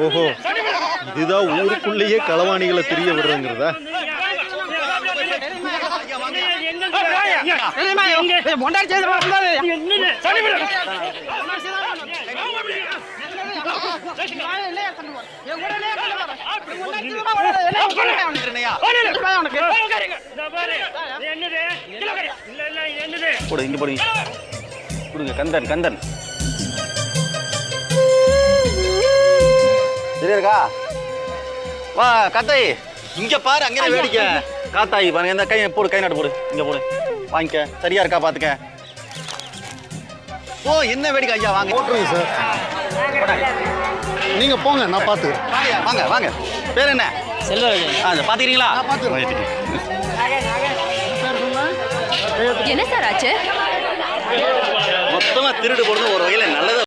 ஓஹோ, இதுதான் ஊருக்குள்ளேயே களவாணிகளை தெரிய விடுறதுங்கிறதா? இங்க போடுங்க கொடுங்க. கந்தன் கந்தன் சரியா இருக்கா? வா காத்தாயி, இங்க பாரு. அங்கே வேடிக்கை காத்தாயி பாருங்க. இந்த கை போடு, கை நாட்டு போடு, இங்க போடு, வாங்கிக்க. சரியா இருக்கா பாத்துக்க. ஓ என்ன வேடிக்கை ஐயா, வாங்க போட்டுருங்க சார். நீங்க போங்க, நான் பாத்து. வாங்க வாங்க. பேர் என்ன? செல்வராஜன். பாத்துக்கிறீங்களா? என்ன சார் ஆச்சு? மொத்தமா திருடு போடுறது ஒரு வகையில நல்லது.